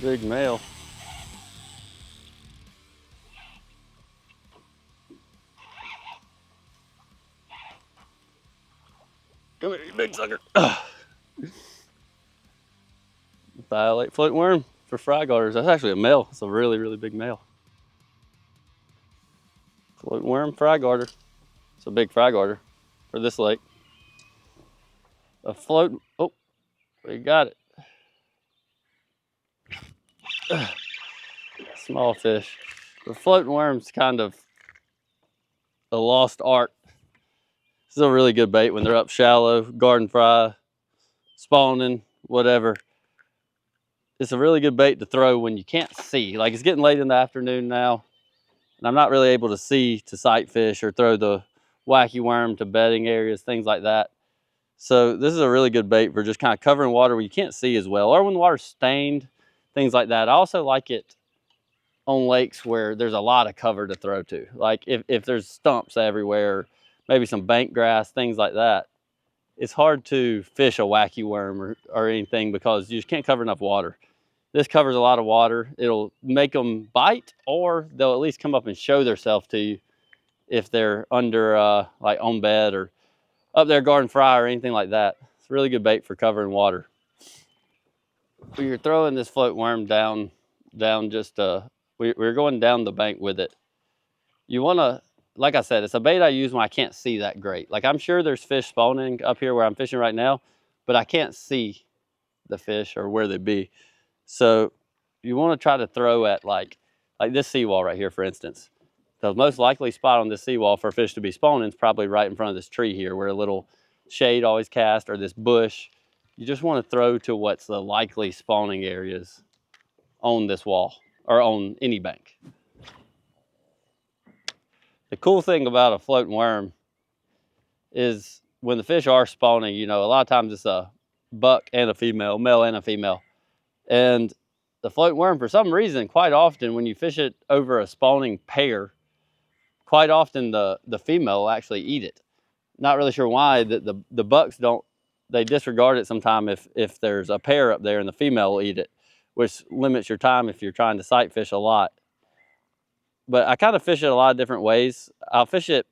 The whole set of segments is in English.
Big male. Come here, you big sucker. Thiolate floating worm for fry garters. That's actually a male. It's a really, really big male. Floating worm fry garter. It's a big fry garter for this lake. A float. Oh, we got it. Small fish. The floating worm's kind of a lost art. This is a really good bait when they're up shallow, garden fry, spawning, whatever. It's a really good bait to throw when you can't see. Like, it's getting late in the afternoon now, and I'm not really able to see to sight fish or throw the wacky worm to bedding areas, things like that. So this is a really good bait for just kind of covering water where you can't see as well, or when the water's stained, things like that. I also like it on lakes where there's a lot of cover to throw to. Like if there's stumps everywhere, maybe some bank grass, things like that. It's hard to fish a wacky worm or anything because you just can't cover enough water. This covers a lot of water. It'll make them bite, or they'll at least come up and show themselves to you if they're under like on bed or up there garden fry or anything like that. It's a really good bait for covering water. When you're throwing this float worm down just we're going down the bank with it. You want to, like I said, it's a bait I use when I can't see that great. Like, I'm sure there's fish spawning up here where I'm fishing right now, but I can't see the fish or where they be. So you want to try to throw at like this seawall right here, for instance. The most likely spot on this seawall for fish to be spawning is probably right in front of this tree here where a little shade always cast, or this bush. You just want to throw to what's the likely spawning areas on this wall or on any bank. The cool thing about a floating worm is when the fish are spawning, you know, a lot of times it's a buck and a female, male and a female. And the floating worm, for some reason, quite often when you fish it over a spawning pair, quite often the female will actually eat it. Not really sure why. The bucks don't, they disregard it sometimes if there's a pair up there and the female will eat it, which limits your time if you're trying to sight fish a lot. But I kind of fish it a lot of different ways. I'll fish it,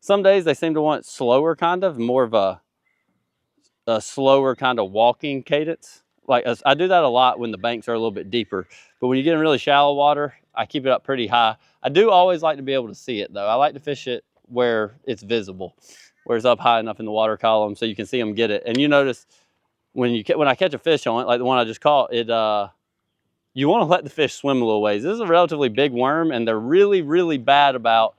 some days they seem to want slower, kind of, more of a slower kind of walking cadence. Like, I do that a lot when the banks are a little bit deeper. But when you get in really shallow water, I keep it up pretty high. I do always like to be able to see it, though. I like to fish it where it's visible, where it's up high enough in the water column so you can see them get it. And you notice when I catch a fish on it, like the one I just caught, you want to let the fish swim a little ways. This is a relatively big worm, and they're really, really bad about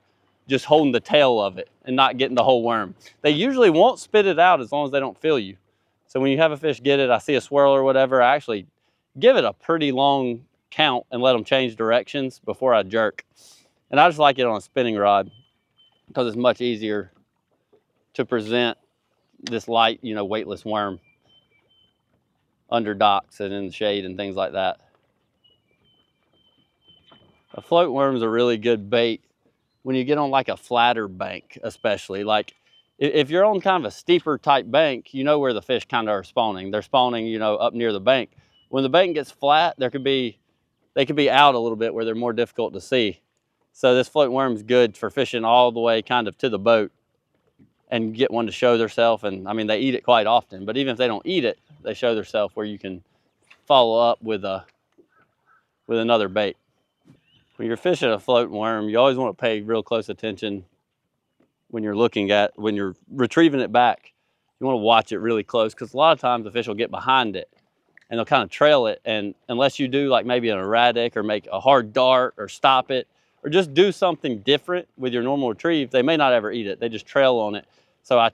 just holding the tail of it and not getting the whole worm. They usually won't spit it out as long as they don't feel you. So when you have a fish get it, I see a swirl or whatever, I actually give it a pretty long count and let them change directions before I jerk. And I just like it on a spinning rod because it's much easier to present this light, you know, weightless worm under docks and in the shade and things like that. A float worm is a really good bait when you get on like a flatter bank, especially. Like if you're on kind of a steeper type bank, you know where the fish kind of are spawning. They're spawning, you know, up near the bank. When the bank gets flat, they could be out a little bit where they're more difficult to see. So this floating worm is good for fishing all the way kind of to the boat and get one to show themselves. And I mean, they eat it quite often, but even if they don't eat it, they show themselves where you can follow up with another bait. When you're fishing a floating worm, you always want to pay real close attention when you're retrieving it back. You want to watch it really close because a lot of times the fish will get behind it and they'll kind of trail it. And unless you do like maybe an erratic or make a hard dart or stop it or just do something different with your normal retrieve, they may not ever eat it. They just trail on it. So I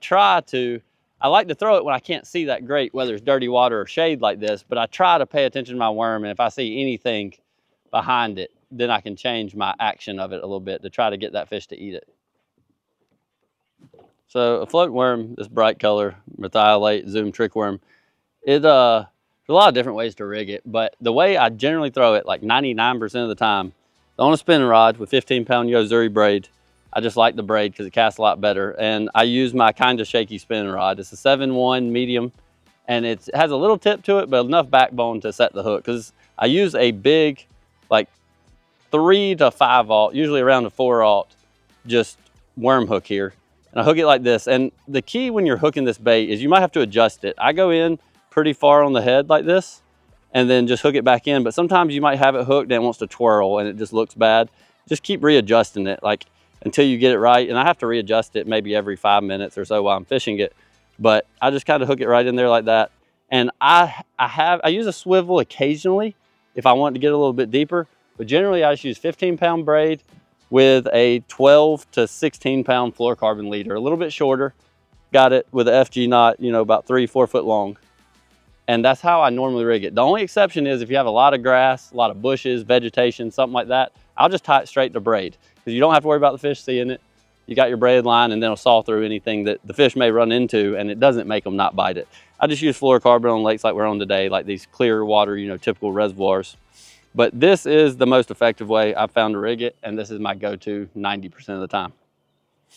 like to throw it when I can't see that great, whether it's dirty water or shade like this, but I try to pay attention to my worm. And if I see anything behind it, then I can change my action of it a little bit to try to get that fish to eat it. So a floating worm, this bright color, Merthiolate, Zoom trick worm, there's a lot of different ways to rig it, but the way I generally throw it, like 99% of the time, on a spinning rod with 15-pound Yo-Zuri braid. I just like the braid because it casts a lot better. And I use my kind of shaky spinning rod. It's a 7-1 medium, and it has a little tip to it, but enough backbone to set the hook. Because I use a big, like 3 to 5/0, usually around a 4/0, just worm hook here. And I hook it like this. And the key when you're hooking this bait is you might have to adjust it. I go in pretty far on the head like this and then just hook it back in. But sometimes you might have it hooked and it wants to twirl and it just looks bad. Just keep readjusting it like until you get it right. And I have to readjust it maybe every 5 minutes or so while I'm fishing it. But I just kind of hook it right in there like that. And I use a swivel occasionally if I want to get a little bit deeper. But generally I just use 15-pound braid with a 12 to 16-pound fluorocarbon leader, a little bit shorter. Got it with a FG knot, you know, about 3-4 foot long. And that's how I normally rig it. The only exception is if you have a lot of grass, a lot of bushes, vegetation, something like that, I'll just tie it straight to braid because you don't have to worry about the fish seeing it. You got your braid line and then it'll saw through anything that the fish may run into, and it doesn't make them not bite it. I just use fluorocarbon on lakes like we're on today, like these clear water, you know, typical reservoirs. But this is the most effective way I've found to rig it, and this is my go-to 90% of the time.